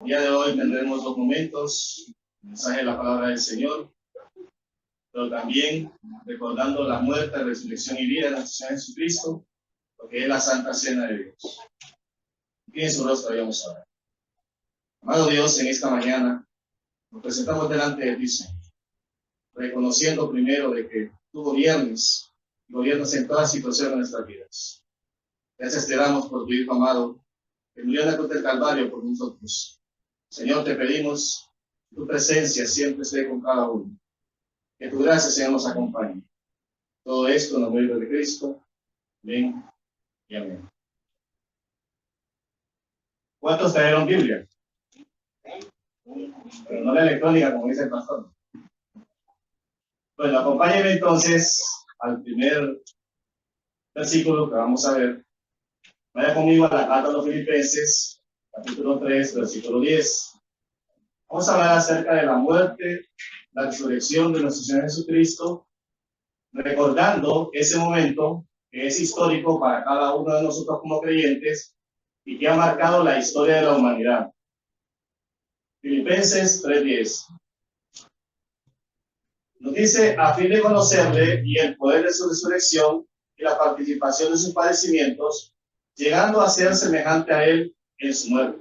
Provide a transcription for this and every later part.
día de hoy tendremos dos momentos, el mensaje de la palabra del Señor, pero también recordando la muerte, resurrección y vida de nuestro Señor Jesucristo, porque es la Santa Cena de Dios. Aquí en su rostro vamos a ver. Amado Dios, en esta mañana nos presentamos delante de ti, Señor, reconociendo primero de que tú gobiernas en toda situación de nuestras vidas. Gracias te damos por tu Hijo amado, que murió en la cruz del Calvario por nosotros. Señor, te pedimos que tu presencia siempre esté con cada uno. Que tu gracia, Señor, nos acompañe. Todo esto en el nombre de Cristo. Amén y amén. ¿Cuántos trajeron Biblia? Pero no la electrónica, como dice el pastor. Bueno, acompáñenme entonces al primer versículo que vamos a ver. Vaya conmigo a la carta a los Filipenses, capítulo 3, versículo 10. Vamos a hablar acerca de la muerte, la resurrección de nuestro Señor Jesucristo, recordando ese momento que es histórico para cada uno de nosotros como creyentes y que ha marcado la historia de la humanidad. Filipenses 3:10. Nos dice, a fin de conocerle y el poder de su resurrección y la participación de sus padecimientos, llegando a ser semejante a él en su muerte.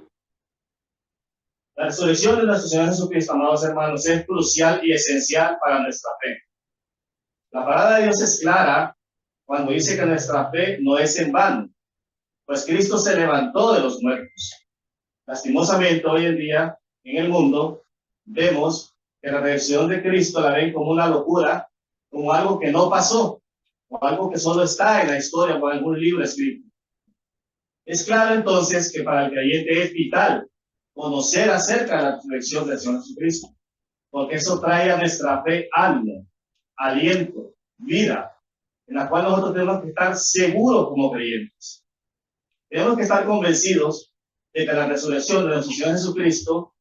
La resurrección de nuestro Señor Jesucristo, amados hermanos, es crucial y esencial para nuestra fe. La palabra de Dios es clara cuando dice que nuestra fe no es en vano, pues Cristo se levantó de los muertos. Lastimosamente, hoy en día, en el mundo, vemos que la resurrección de Cristo la ven como una locura, como algo que no pasó, o algo que solo está en la historia o en algún libro escrito. Es claro entonces que para el creyente es vital conocer acerca de la resurrección del Señor Jesucristo, porque eso trae a nuestra fe ánimo, aliento, vida, en la cual nosotros tenemos que estar seguros como creyentes. Tenemos que estar convencidos de que la resurrección de nuestro Señor Jesucristo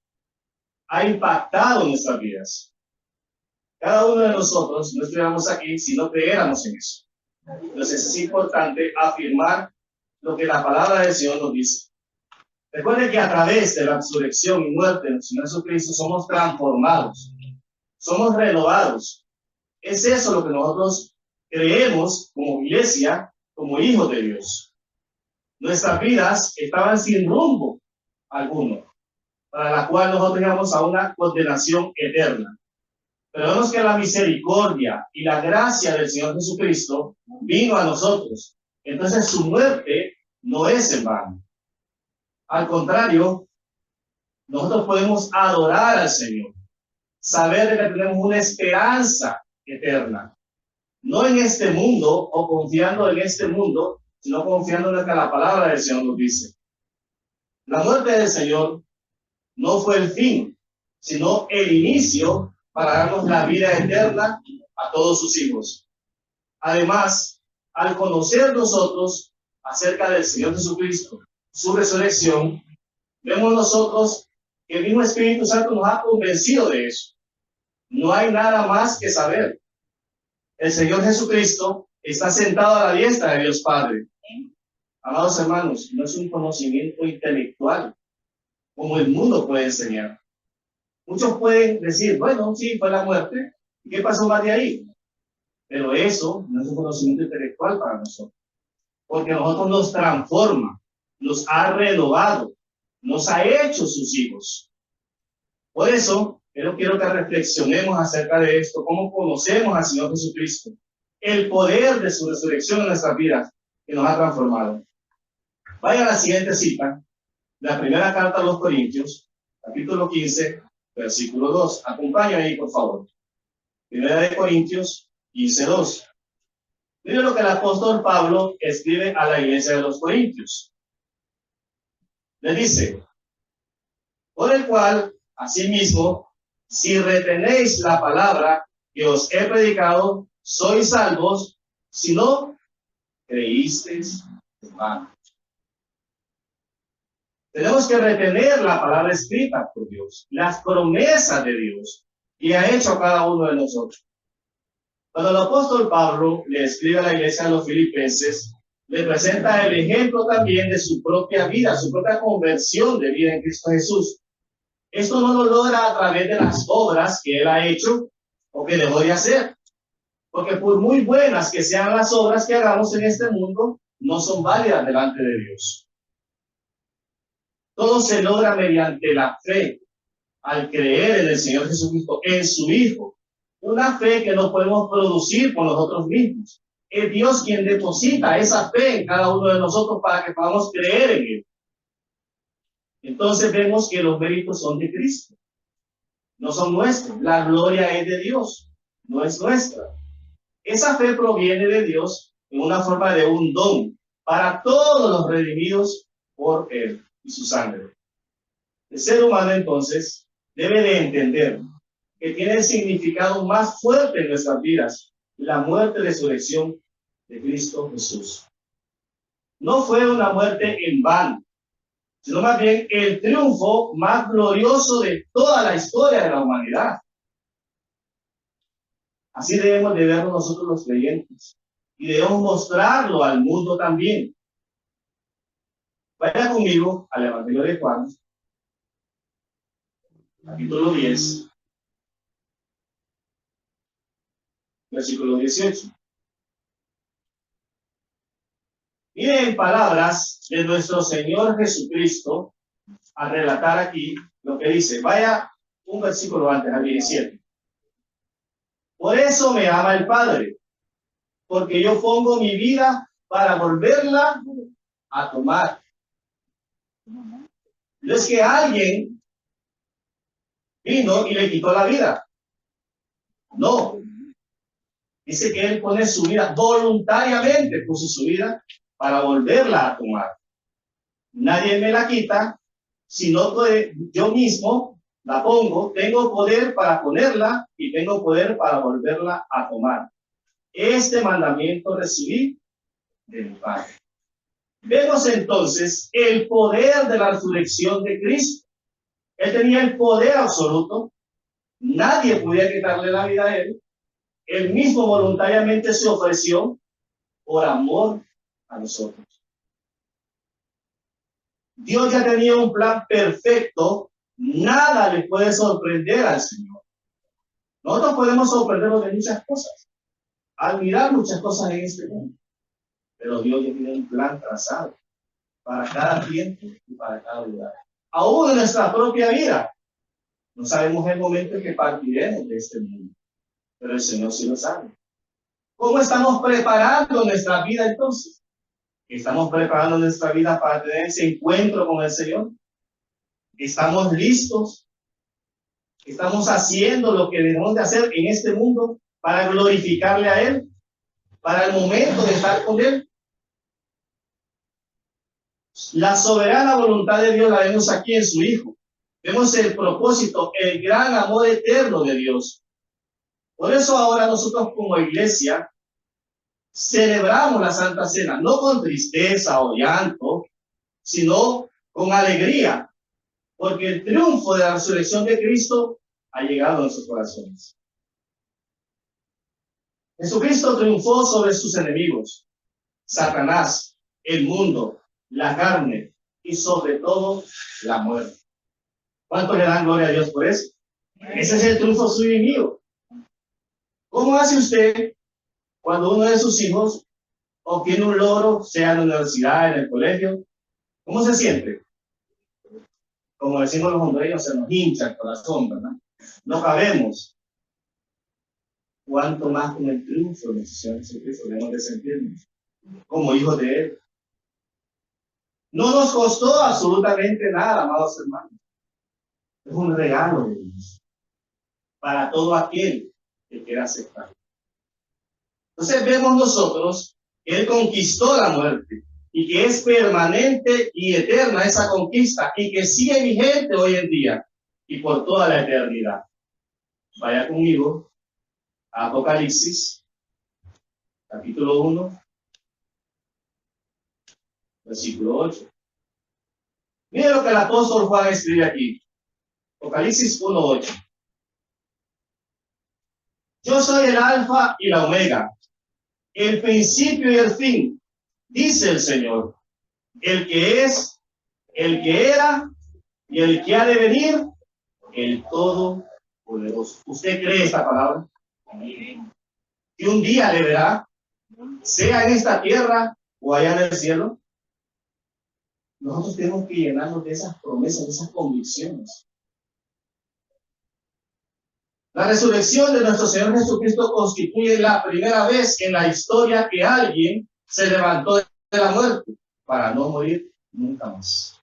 ha impactado nuestras vidas. Cada uno de nosotros no estuviéramos aquí si no creyéramos en eso. Entonces es importante afirmar lo que la palabra del Señor nos dice. Recuerden que a través de la resurrección y muerte de nuestro Señor Jesucristo somos transformados, somos renovados. Es eso lo que nosotros creemos como iglesia, como hijos de Dios. Nuestras vidas estaban sin rumbo alguno, para la cual nosotros llegamos a una condenación eterna. Pero vemos que la misericordia y la gracia del Señor Jesucristo vino a nosotros. Entonces su muerte no es en vano. Al contrario, nosotros podemos adorar al Señor, saber de que tenemos una esperanza eterna. No en este mundo o confiando en este mundo, sino confiando en lo que la palabra del Señor nos dice. La muerte del Señor no fue el fin, sino el inicio para darnos la vida eterna a todos sus hijos. Además, al conocer nosotros acerca del Señor Jesucristo, su resurrección, vemos nosotros que el mismo Espíritu Santo nos ha convencido de eso. No hay nada más que saber. El Señor Jesucristo está sentado a la diestra de Dios Padre. Amados hermanos, no es un conocimiento intelectual como el mundo puede enseñar. Muchos pueden decir, bueno, sí, fue la muerte, ¿y qué pasó más de ahí? Pero eso no es un conocimiento intelectual para nosotros, porque nosotros nos transforma, nos ha renovado, nos ha hecho sus hijos. Por eso, yo quiero que reflexionemos acerca de esto, cómo conocemos al Señor Jesucristo, el poder de su resurrección en nuestras vidas que nos ha transformado. Vaya a la siguiente cita, la primera carta a los Corintios, capítulo 15, versículo 2. Acompáñame ahí, por favor. Primera de Corintios 15:2. Miren lo que el apóstol Pablo escribe a la iglesia de los Corintios. Le dice, por el cual, asimismo, si retenéis la palabra que os he predicado, sois salvos, si no creísteis en vano. Tenemos que retener la palabra escrita por Dios, las promesas de Dios que ha hecho a cada uno de nosotros. Cuando el apóstol Pablo le escribe a la iglesia de los Filipenses, le presenta el ejemplo también de su propia vida, su propia conversión de vida en Cristo Jesús. Esto no lo logra a través de las obras que él ha hecho o que dejó de hacer. Porque por muy buenas que sean las obras que hagamos en este mundo, no son válidas delante de Dios. Todo se logra mediante la fe, al creer en el Señor Jesucristo, en su Hijo. Una fe que no podemos producir por nosotros mismos. Es Dios quien deposita esa fe en cada uno de nosotros para que podamos creer en Él. Entonces vemos que los méritos son de Cristo, no son nuestros. La gloria es de Dios, no es nuestra. Esa fe proviene de Dios en una forma de un don para todos los redimidos por Él y su sangre. El ser humano entonces debe de entender que tiene el significado más fuerte en nuestras vidas, la muerte y resurrección de Cristo Jesús. No fue una muerte en vano, sino más bien el triunfo más glorioso de toda la historia de la humanidad. Así debemos de verlo nosotros los creyentes y debemos mostrarlo al mundo también. Vaya conmigo al Evangelio de Juan, capítulo 10, versículo 18. Miren palabras de nuestro Señor Jesucristo a relatar aquí lo que dice. Vaya un versículo antes, al 17. Por eso me ama el Padre, porque yo pongo mi vida para volverla a tomar. No es que alguien vino y le quitó la vida. No. Dice que Él pone su vida voluntariamente, puso su vida para volverla a tomar. Nadie me la quita, sino que yo mismo la pongo. Tengo poder para ponerla y tengo poder para volverla a tomar. Este mandamiento recibí de mi Padre. Vemos entonces el poder de la resurrección de Cristo. Él tenía el poder absoluto. Nadie podía quitarle la vida a Él. Él mismo voluntariamente se ofreció por amor a nosotros. Dios ya tenía un plan perfecto. Nada le puede sorprender al Señor. Nosotros podemos sorprendernos de muchas cosas, admirar muchas cosas en este mundo. Pero Dios ya tiene un plan trazado para cada tiempo y para cada lugar. Aún en nuestra propia vida, no sabemos el momento en que partiremos de este mundo, pero el Señor sí lo sabe. ¿Cómo estamos preparando nuestra vida entonces? ¿Estamos preparando nuestra vida para tener ese encuentro con el Señor? ¿Estamos listos? ¿Estamos haciendo lo que debemos de hacer en este mundo para glorificarle a Él? ¿Para el momento de estar con Él? La soberana voluntad de Dios la vemos aquí en su Hijo. Vemos el propósito, el gran amor eterno de Dios. Por eso ahora nosotros como iglesia celebramos la Santa Cena, no con tristeza o llanto, sino con alegría, porque el triunfo de la resurrección de Cristo ha llegado a nuestros corazones. Jesucristo triunfó sobre sus enemigos, Satanás, el mundo, la carne y sobre todo la muerte. ¿Cuánto le dan gloria a Dios por eso? Ese es el triunfo suyo y mío. ¿Cómo hace usted cuando uno de sus hijos obtiene un logro, sea en la universidad, en el colegio? ¿Cómo se siente? Como decimos los hondureños, se nos hincha el corazón, ¿verdad? No cabemos. ¿Cuánto más con el triunfo de nuestro Señor Jesucristo debemos de sentirnos como hijos de Él? No nos costó absolutamente nada, amados hermanos. Es un regalo de Dios para todo aquel que quiera aceptar. Entonces vemos nosotros que Él conquistó la muerte y que es permanente y eterna esa conquista y que sigue vigente hoy en día y por toda la eternidad. Vaya conmigo a Apocalipsis, capítulo 1, versículo 8. Mira lo que el apóstol Juan escribe aquí. Apocalipsis 1:8. Yo soy el alfa y la omega, el principio y el fin, dice el Señor, el que es, el que era y el que ha de venir, el Todopoderoso. ¿Usted cree esta palabra? Que un día le verá, sea en esta tierra o allá en el cielo. Nosotros tenemos que llenarnos de esas promesas, de esas convicciones. La resurrección de nuestro Señor Jesucristo constituye la primera vez en la historia que alguien se levantó de la muerte para no morir nunca más.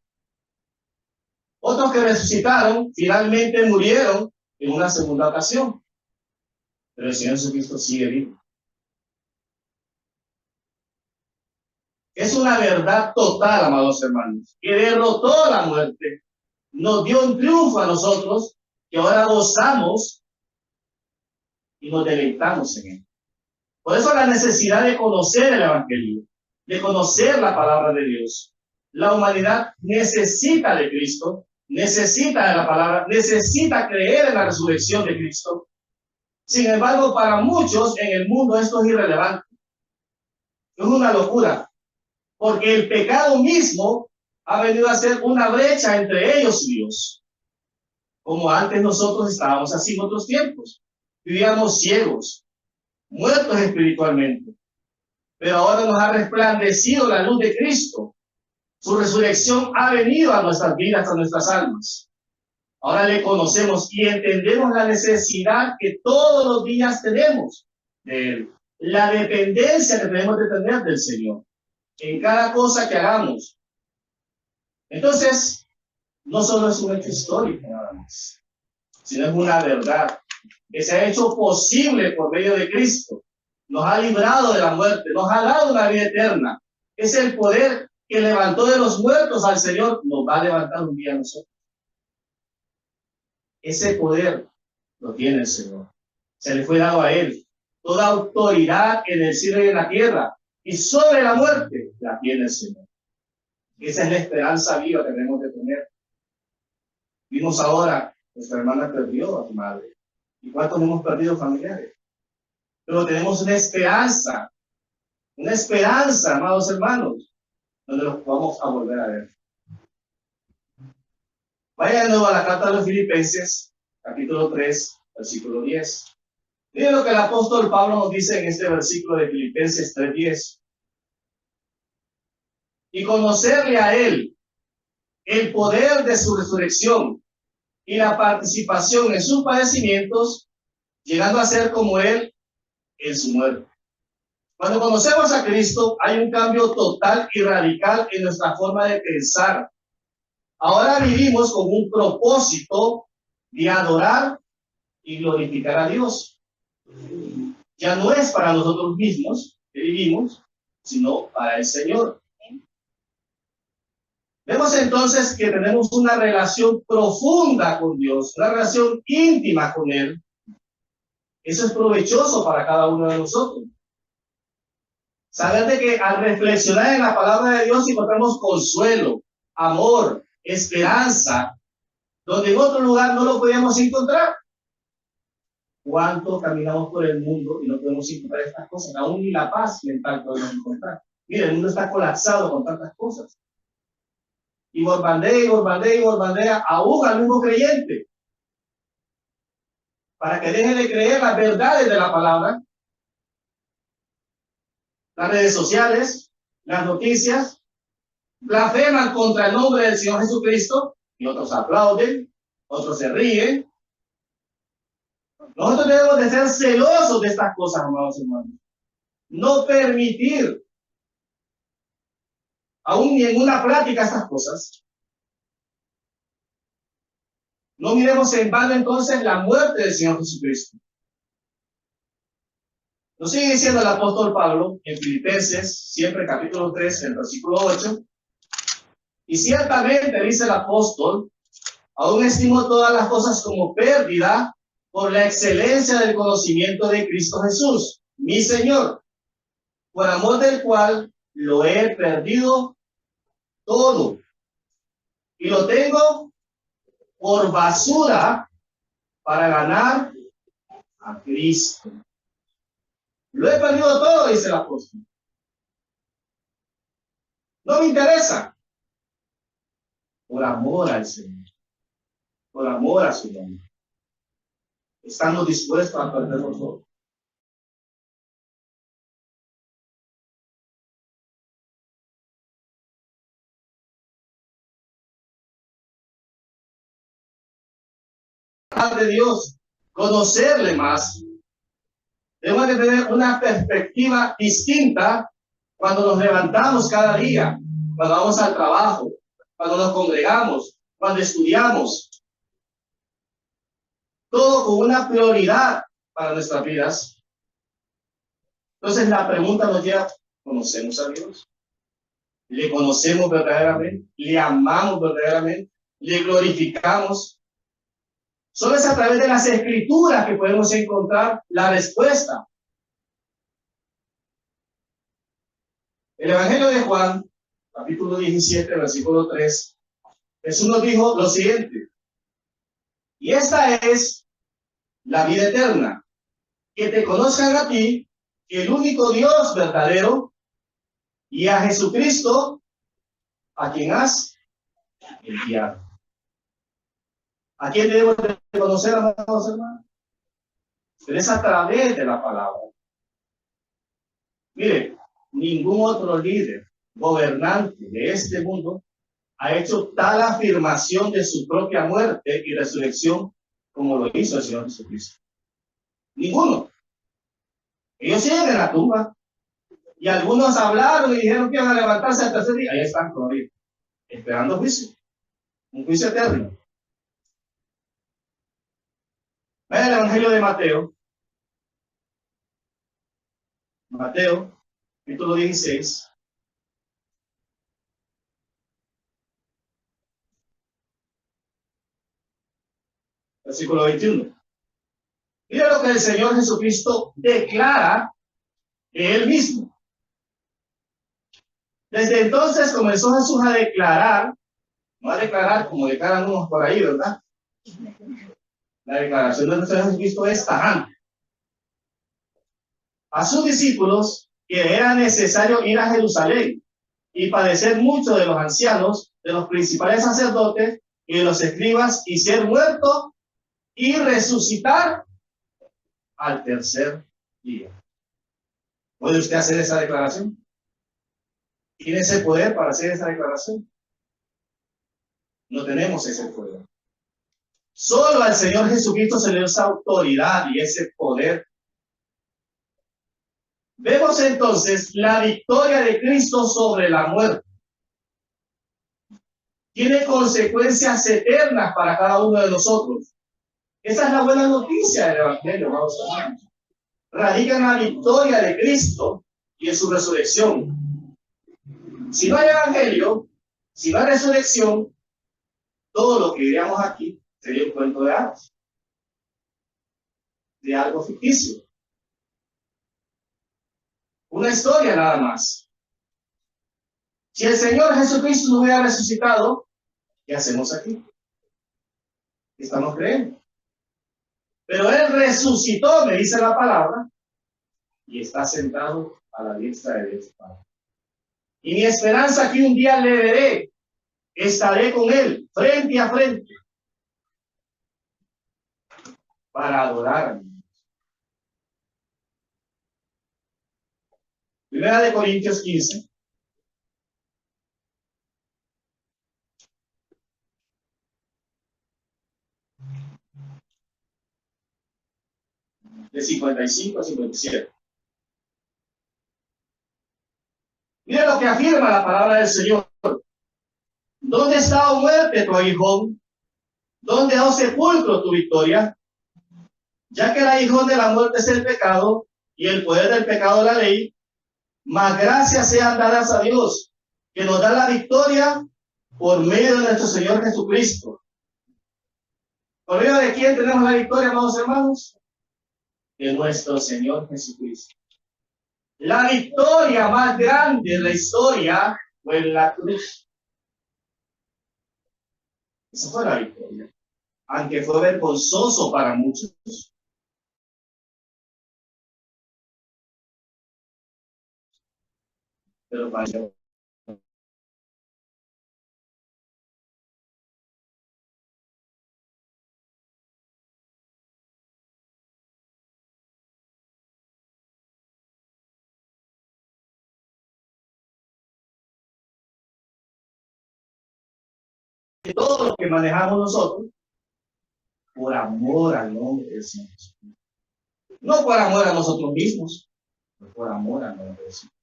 Otros que resucitaron finalmente murieron en una segunda ocasión, pero el Señor Jesucristo sigue vivo. Es una verdad total, amados hermanos, que derrotó la muerte, nos dio un triunfo a nosotros, que ahora gozamos y nos deleitamos en él. Por eso la necesidad de conocer el Evangelio, de conocer la palabra de Dios. La humanidad necesita de Cristo, necesita de la palabra, necesita creer en la resurrección de Cristo. Sin embargo, para muchos en el mundo esto es irrelevante. Es una locura, porque el pecado mismo ha venido a ser una brecha entre ellos y Dios. Como antes nosotros estábamos así en otros tiempos. Vivíamos ciegos, muertos espiritualmente. Pero ahora nos ha resplandecido la luz de Cristo. Su resurrección ha venido a nuestras vidas, a nuestras almas. Ahora le conocemos y entendemos la necesidad que todos los días tenemos de Él. La dependencia que tenemos de tener del Señor en cada cosa que hagamos. Entonces, no solo es un hecho histórico nada más, sino es una verdad que se ha hecho posible por medio de Cristo. Nos ha librado de la muerte, nos ha dado una vida eterna. Es el poder que levantó de los muertos al Señor, nos va a levantar un día a nosotros. Ese poder lo tiene el Señor. Se le fue dado a Él. Toda autoridad en el cielo y en la tierra. Y sobre la muerte la tiene el Señor. Esa es la esperanza viva que tenemos que tener. Vimos ahora, nuestra hermana perdió a su madre. ¿Y cuántos hemos perdido familiares? Pero tenemos una esperanza, amados hermanos, donde los vamos a volver a ver. Vaya de nuevo a la carta de los Filipenses, capítulo 3, versículo 10. Miren lo que el apóstol Pablo nos dice en este versículo de Filipenses 3:10. Y conocerle a Él, el poder de su resurrección y la participación en sus padecimientos, llegando a ser como Él en su muerte. Cuando conocemos a Cristo, hay un cambio total y radical en nuestra forma de pensar. Ahora vivimos con un propósito de adorar y glorificar a Dios. Ya no es para nosotros mismos que vivimos, sino para el Señor. Vemos entonces que tenemos una relación profunda con Dios, una relación íntima con Él. Eso es provechoso para cada uno de nosotros. Saber de que al reflexionar en la palabra de Dios encontramos consuelo, amor, esperanza, donde en otro lugar no lo podíamos encontrar. ¿Cuánto caminamos por el mundo y no podemos encontrar estas cosas? Aún ni la paz mental podemos encontrar. Mira, el mundo está colapsado con tantas cosas. Y borbandea, aún al mismo creyente. Para que deje de creer las verdades de la palabra. Las redes sociales, las noticias, blasfeman contra el nombre del Señor Jesucristo y otros aplauden, otros se ríen. Nosotros debemos de ser celosos de estas cosas, amados hermanos. No permitir, aún ni en una plática, estas cosas. No miremos en vano entonces la muerte del Señor Jesucristo. Nos sigue diciendo el apóstol Pablo en Filipenses, siempre capítulo 3, el versículo 8. Y ciertamente, dice el apóstol, aún estimo todas las cosas como pérdida por la excelencia del conocimiento de Cristo Jesús, mi Señor, por amor del cual lo he perdido todo y lo tengo por basura para ganar a Cristo. Lo he perdido todo, dice el apóstol. No me interesa. Por amor al Señor. por amor a su nombre. Estamos dispuestos a perderlo todo. De Dios, conocerle más. Debemos de tener una perspectiva distinta cuando nos levantamos cada día, cuando vamos al trabajo, cuando nos congregamos, cuando estudiamos. Todo con una prioridad para nuestras vidas. Entonces la pregunta nos lleva, ¿conocemos a Dios? ¿Le conocemos verdaderamente? ¿Le amamos verdaderamente? ¿Le glorificamos? Solo es a través de las escrituras que podemos encontrar la respuesta. El Evangelio de Juan, capítulo 17, versículo 3, Jesús nos dijo lo siguiente: y esta es la vida eterna, que te conozcan a ti, el único Dios verdadero, y a Jesucristo, a quien has enviado. ¿A quién debemos de conocer, amados hermanos? Pero es a través de la palabra. Mire, ningún otro líder, gobernante de este mundo ha hecho tal afirmación de su propia muerte y resurrección como lo hizo el Señor Jesucristo. Ninguno. Ellos siguen en la tumba. Y algunos hablaron y dijeron que iban a levantarse al tercer día. Ahí están todavía, esperando juicio. Un juicio eterno. Vaya el Evangelio de Mateo. Mateo, capítulo 16. Versículo 21. Mira lo que el Señor Jesucristo declara de Él mismo. Desde entonces comenzó Jesús a declarar, no a declarar como declaran unos por ahí, ¿verdad? La declaración de nuestro Jesucristo es tajante. A sus discípulos que era necesario ir a Jerusalén y padecer mucho de los ancianos, de los principales sacerdotes y de los escribas, y ser muerto y resucitar al tercer día. ¿Puede usted hacer esa declaración? ¿Tiene ese poder para hacer esa declaración? No tenemos ese poder. Solo al Señor Jesucristo se le dio esa autoridad y ese poder. Vemos entonces la victoria de Cristo sobre la muerte. Tiene consecuencias eternas para cada uno de nosotros. Esa es la buena noticia del Evangelio, vamos a ver. Radica en la victoria de Cristo y en su resurrección. Si no hay Evangelio, si no hay resurrección, todo lo que diríamos aquí sería un cuento de hadas, de algo ficticio. Una historia nada más. Si el Señor Jesucristo no hubiera resucitado, ¿qué hacemos aquí? Estamos creyendo. Pero Él resucitó, me dice la palabra, y está sentado a la diestra de Dios Padre. Y mi esperanza que un día le veré, estaré con Él frente a frente para adorarme. Primera de Corintios 15. De 55 a 57. Mira lo que afirma la palabra del Señor. ¿Dónde está, oh muerte, tu aguijón? ¿Dónde, oh sepulcro, tu victoria? Ya que el aguijón de la muerte es el pecado y el poder del pecado la ley, más gracias sean dadas a Dios, que nos da la victoria por medio de nuestro Señor Jesucristo. ¿Por medio de quién tenemos la victoria, amados hermanos? De nuestro Señor Jesucristo. La victoria más grande de la historia fue en la cruz. Esa fue la victoria. Aunque fue vergonzoso para muchos. Pero para todo lo que manejamos nosotros por amor al nombre del Señor Jesucristo. No por amor a nosotros mismos, pero por amor al nombre del Señor.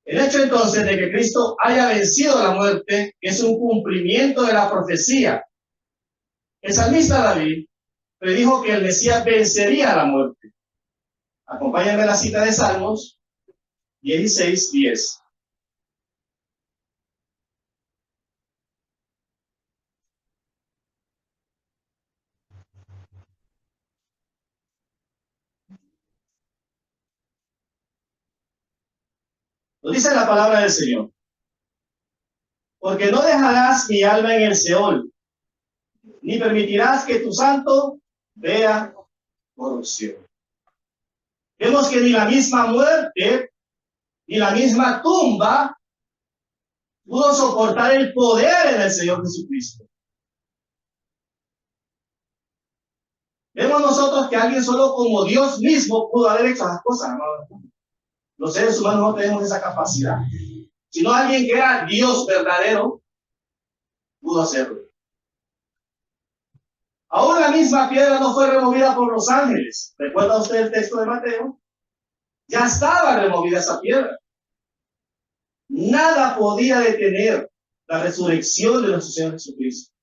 El hecho entonces de que Cristo haya vencido la muerte es un cumplimiento de la profecía. El salmista David predijo que el Mesías vencería la muerte. Acompáñenme a la cita de Salmos 16:10. Nos dice la palabra del Señor: porque no dejarás mi alma en el Seol, ni permitirás que tu santo vea corrupción. Vemos que ni la misma muerte, ni la misma tumba pudo soportar el poder en el Señor Jesucristo. Vemos nosotros que alguien solo como Dios mismo pudo haber hecho las cosas, hermano. Los seres humanos no tenemos esa capacidad. Sino alguien que era Dios verdadero pudo hacerlo. Aún la misma piedra no fue removida por los ángeles. ¿Recuerda usted el texto de Mateo? Ya estaba removida esa piedra. Nada podía detener la resurrección de nuestro Señor Jesucristo.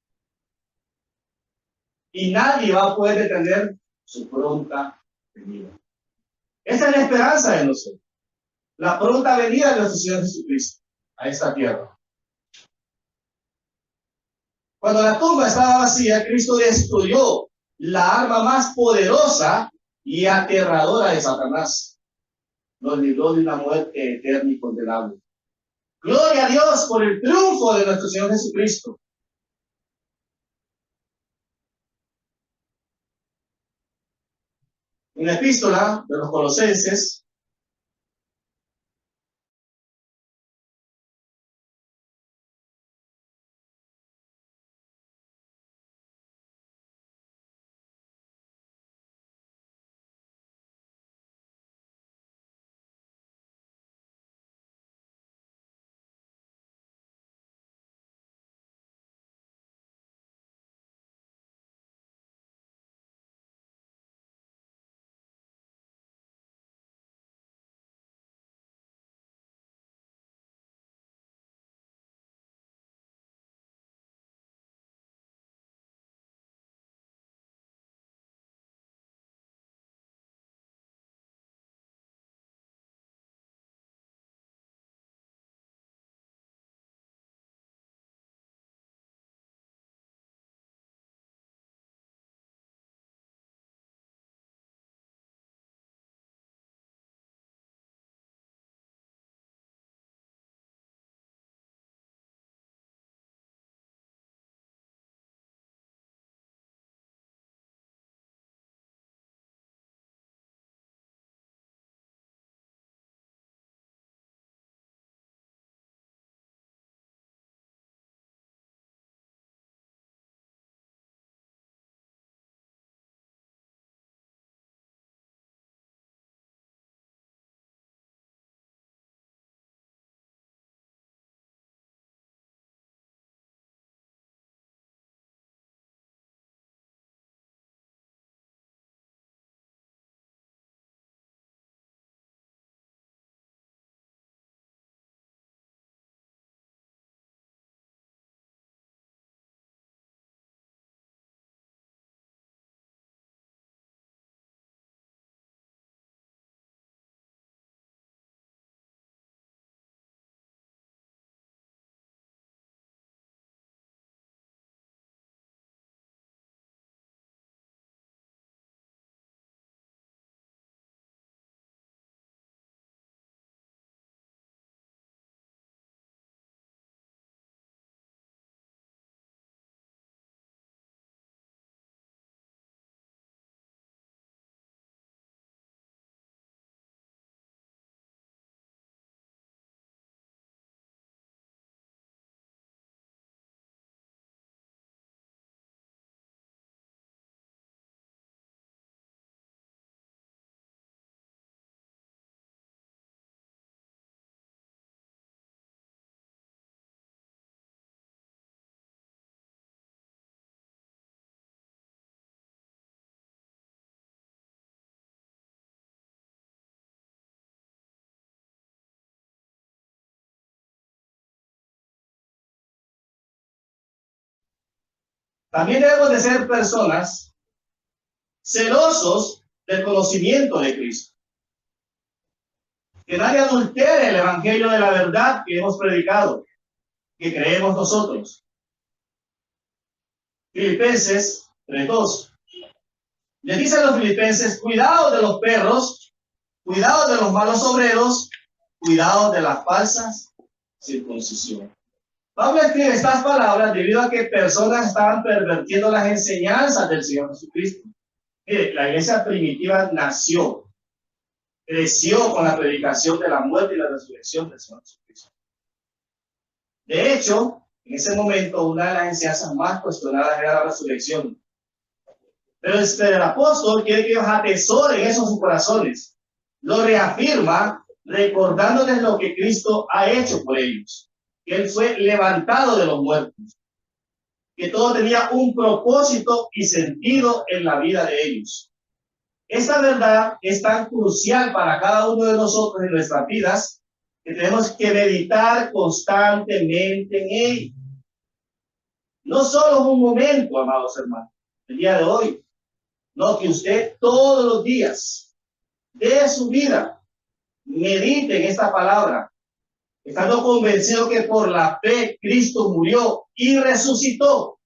Y nadie va a poder detener su pronta venida. Esa es la esperanza de nosotros. La pronta venida de nuestro Señor Jesucristo a esta tierra. Cuando la tumba estaba vacía, Cristo destruyó la arma más poderosa y aterradora de Satanás. Nos libró de una muerte eterna y condenable. Gloria a Dios por el triunfo de nuestro Señor Jesucristo. En la epístola de los Colosenses, También debemos de ser personas celosos del conocimiento de Cristo. Que nadie adultere el evangelio de la verdad que hemos predicado, que creemos nosotros. Filipenses 3:2. Le dice a los filipenses, cuidado de los perros, cuidado de los malos obreros, cuidado de las falsas circuncisión. Pablo escribe estas palabras debido a que personas estaban pervirtiendo las enseñanzas del Señor Jesucristo. Mire, la iglesia primitiva creció con la predicación de la muerte y la resurrección del Señor Jesucristo. De hecho, en ese momento, una de las enseñanzas más cuestionadas era la resurrección. Pero el apóstol quiere que ellos atesoren eso en sus corazones. Lo reafirma recordándoles lo que Cristo ha hecho por ellos. Que Él fue levantado de los muertos. Que todo tenía un propósito y sentido en la vida de ellos. Esta verdad es tan crucial para cada uno de nosotros en nuestras vidas que tenemos que meditar constantemente en ella. No solo un momento, amados hermanos, el día de hoy, no, que usted todos los días de su vida medite en esta palabra, estando convencido que por la fe Cristo murió y resucitó.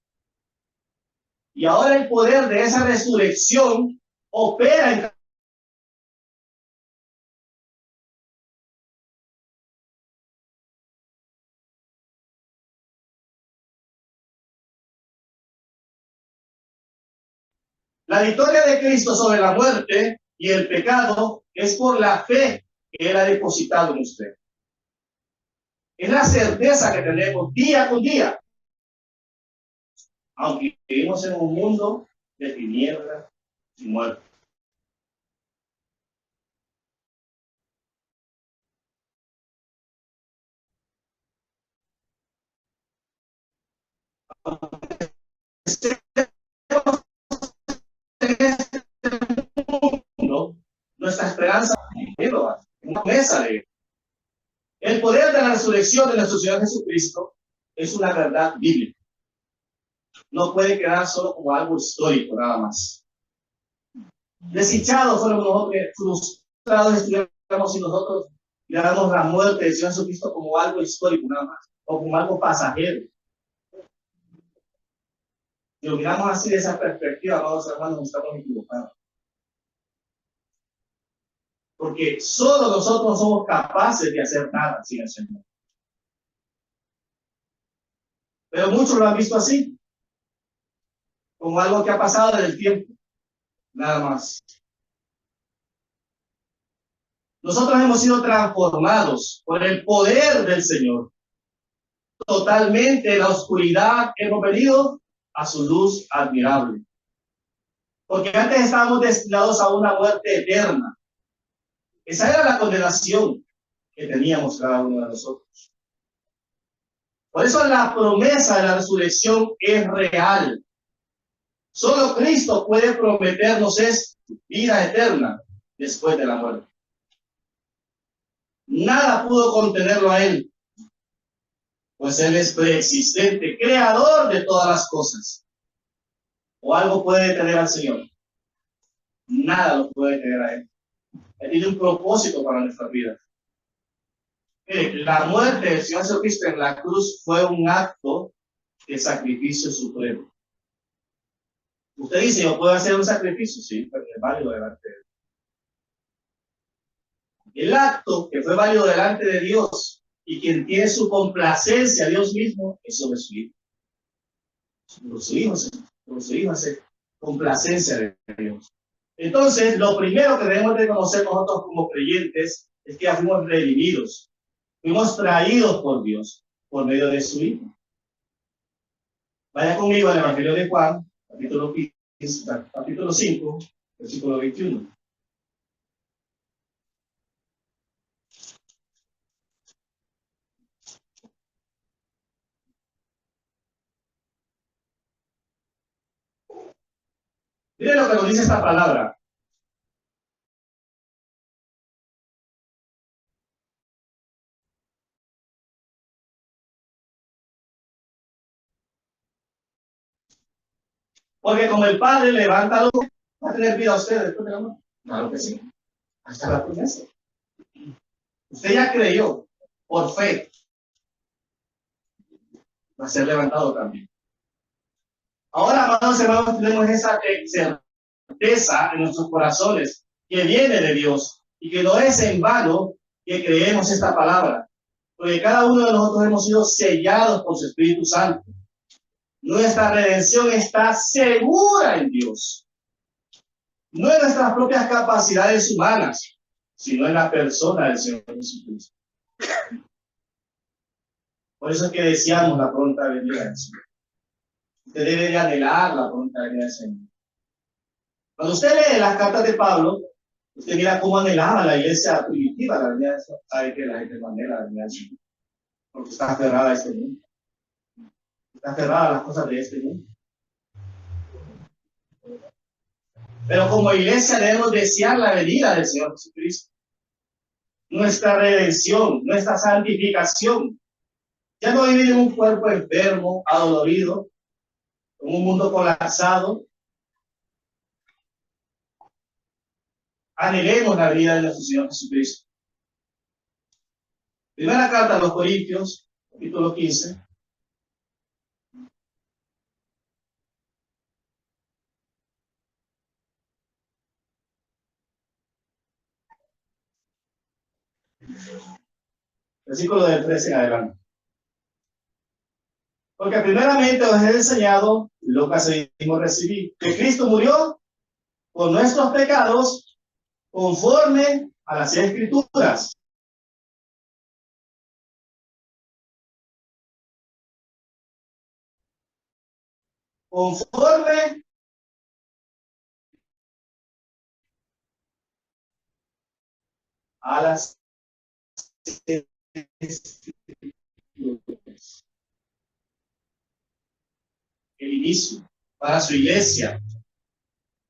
Y ahora el poder de esa resurrección opera en la victoria de Cristo sobre la muerte y el pecado es por la fe que Él ha depositado en usted. Es la certeza que tenemos día con día, aunque vivimos en un mundo de tinieblas y muerte. Mundo, nuestra esperanza es una promesa de Él. El poder de la resurrección de nuestro Señor Jesucristo es una verdad bíblica. No puede quedar solo como algo histórico, nada más. Desdichados fueron nosotros, frustrados estuviéramos y nosotros miramos la muerte del Señor Jesucristo como algo histórico, nada más, o como algo pasajero. Si lo miramos así de esa perspectiva, amados hermanos, nos estamos equivocados. Porque solo nosotros somos capaces de hacer nada sin el Señor. Pero muchos lo han visto así, como algo que ha pasado en el tiempo, nada más. Nosotros hemos sido transformados por el poder del Señor. Totalmente de la oscuridad hemos venido a su luz admirable. Porque antes estábamos destinados a una muerte eterna. Esa era la condenación que teníamos cada uno de nosotros. Por eso la promesa de la resurrección es real. Solo Cristo puede prometernos vida eterna después de la muerte. Nada pudo contenerlo a Él, pues Él es preexistente, creador de todas las cosas. ¿O algo puede detener al Señor? Nada lo puede detener a Él. Él tiene un propósito para nuestra vida. La muerte del Señor Jesucristo en la cruz fue un acto de sacrificio supremo. Usted dice, yo puedo hacer un sacrificio, sí, pero es válido delante de Dios. El acto que fue válido delante de Dios y quien tiene su complacencia a Dios mismo es sobre su hijo. Por su hijo hace complacencia de Dios. Entonces, lo primero que debemos de conocer nosotros como creyentes es que ya fuimos redimidos, fuimos traídos por Dios por medio de su hijo. Vaya conmigo al Evangelio de Juan, capítulo 5, versículo 21. Miren lo que nos dice esta palabra. Porque como el Padre levanta a los muertos, va a tener vida a usted después de la muerte. Claro que sí. Ahí está la promesa. Usted ya creyó por fe. Va a ser levantado también. Ahora, amados hermanos, tenemos esa certeza en nuestros corazones que viene de Dios y que no es en vano que creemos esta palabra, porque cada uno de nosotros hemos sido sellados por su Espíritu Santo. Nuestra redención está segura en Dios, no en nuestras propias capacidades humanas, sino en la persona del Señor Jesucristo. Por eso es que deseamos la pronta venida del Señor. Usted debe de anhelar la pronta venida del Señor. Cuando usted lee las cartas de Pablo, usted mira cómo anhelaba la iglesia primitiva la venida del Señor. Sabe que la gente no anhela la venida del Señor, porque está aferrada a este mundo. Está aferrada a las cosas de este mundo. Pero como iglesia debemos desear la venida del Señor Jesucristo. Nuestra redención, nuestra santificación. Ya no vivir en un cuerpo enfermo, adolorido, en un mundo colapsado. Anhelemos la venida de nuestro Señor Jesucristo. Primera carta a los Corintios, capítulo 15. Versículo del 13 en adelante. Porque primeramente os he enseñado lo que asimismo recibí, que Cristo murió por nuestros pecados conforme a las Escrituras. Conforme a las Escrituras. El inicio para su iglesia.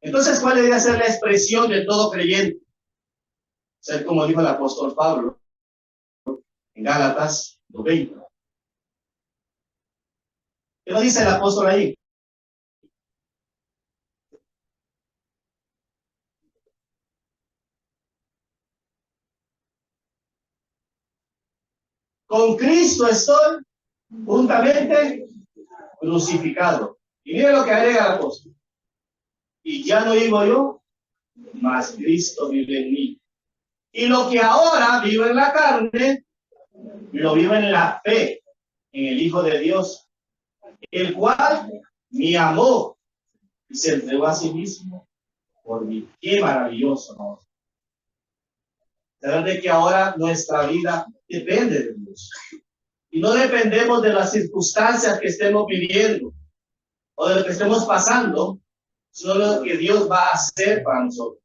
Entonces, ¿cuál debería ser la expresión de todo creyente? Ser como dijo el apóstol Pablo en Gálatas 2:20. ¿Qué nos dice el apóstol ahí? Con Cristo estoy juntamente crucificado. Y mire lo que agrega el apóstol. Y ya no vivo yo, mas Cristo vive en mí. Y lo que ahora vivo en la carne, lo vivo en la fe, en el Hijo de Dios, el cual me amó y se entregó a sí mismo por mí. Qué maravilloso, ¿no? Saber de que ahora nuestra vida depende de Dios. Y no dependemos de las circunstancias que estemos viviendo o de lo que estemos pasando, sino de lo que Dios va a hacer para nosotros.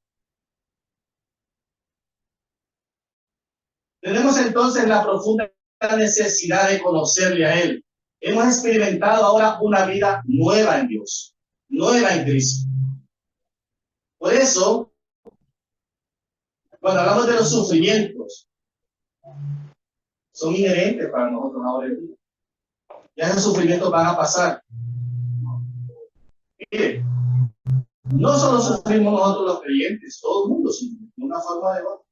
Tenemos entonces la profunda necesidad de conocerle a Él. Hemos experimentado ahora una vida nueva en Dios, nueva en Cristo. Por eso, cuando hablamos de los sufrimientos, son inherentes para nosotros ahora en día. Ya esos sufrimientos van a pasar. Mire, no solo sufrimos nosotros los creyentes, todo el mundo sufre de una forma de otra,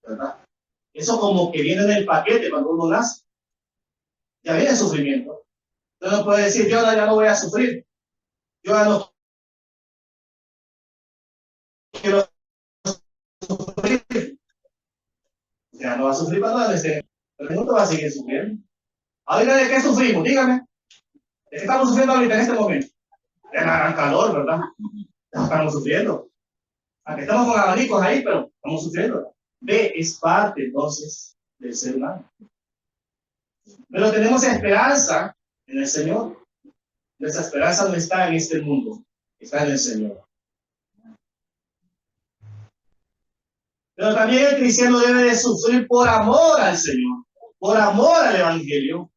¿verdad? Eso como que viene en el paquete cuando uno nace. Ya viene el sufrimiento. Usted no puede decir, yo ahora ya no voy a sufrir. Yo ya no quiero sufrir. Ya no va a sufrir para nada. Pero no te va a seguir sufriendo. Ahorita, ¿de qué sufrimos? Dígame. ¿De qué estamos sufriendo ahorita en este momento? De la gran calor, ¿verdad? Ya estamos sufriendo. Aunque estamos con abanicos ahí, pero estamos sufriendo. Ve, es parte entonces del ser humano. Pero tenemos esperanza en el Señor. Nuestra esperanza no está en este mundo, está en el Señor. Pero también el cristiano debe de sufrir por amor al Señor, por amor al Evangelio,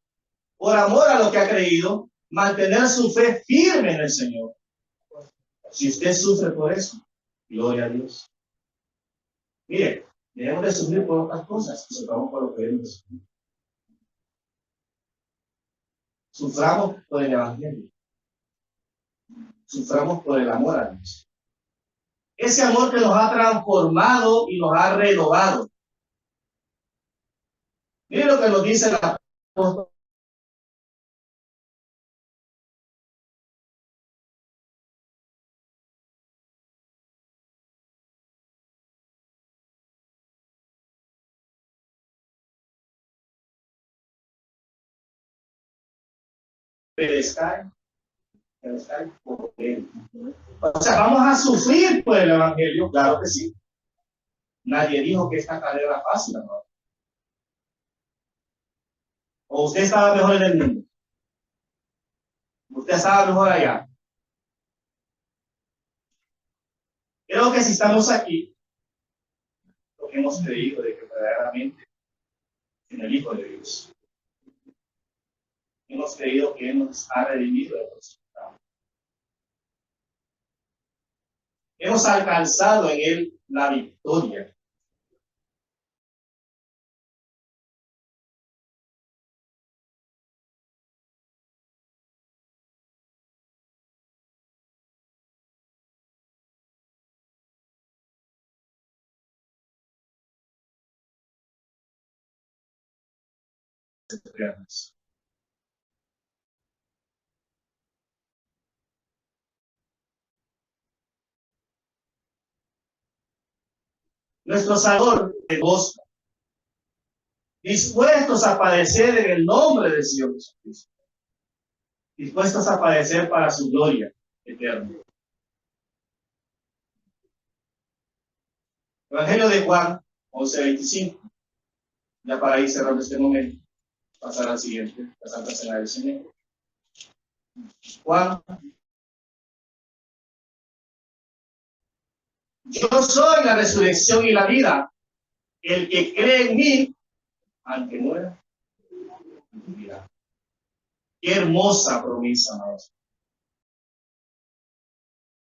por amor a lo que ha creído, mantener su fe firme en el Señor. Si usted sufre por eso, gloria a Dios. Mire, debemos de sufrir por otras cosas, suframos por lo que vemos. Suframos por el Evangelio. suframos por el amor a Dios. Ese amor que nos ha transformado y nos ha renovado. Miren lo que nos dice el apóstol. Perezcan por él. O sea, vamos a sufrir por el evangelio, claro que sí. Nadie dijo que esta carrera era fácil, ¿no? O usted estaba mejor en el mundo. Usted estaba mejor allá. Creo que si estamos aquí, lo que hemos creído de que verdaderamente en el Hijo de Dios. Hemos creído que Él nos ha redimido de los pecados. Hemos alcanzado en Él la victoria. Nuestro Salvador de gozo, dispuestos a padecer en el nombre del Señor Jesucristo, dispuestos a padecer para su gloria eterna. Evangelio de Juan 11:25. Ya para ir cerrando este momento, pasar al siguiente, la Santa Cena del Señor. Juan: yo soy la resurrección y la vida. El que cree en mí, aunque muera, vivirá. Qué hermosa promesa, maestro.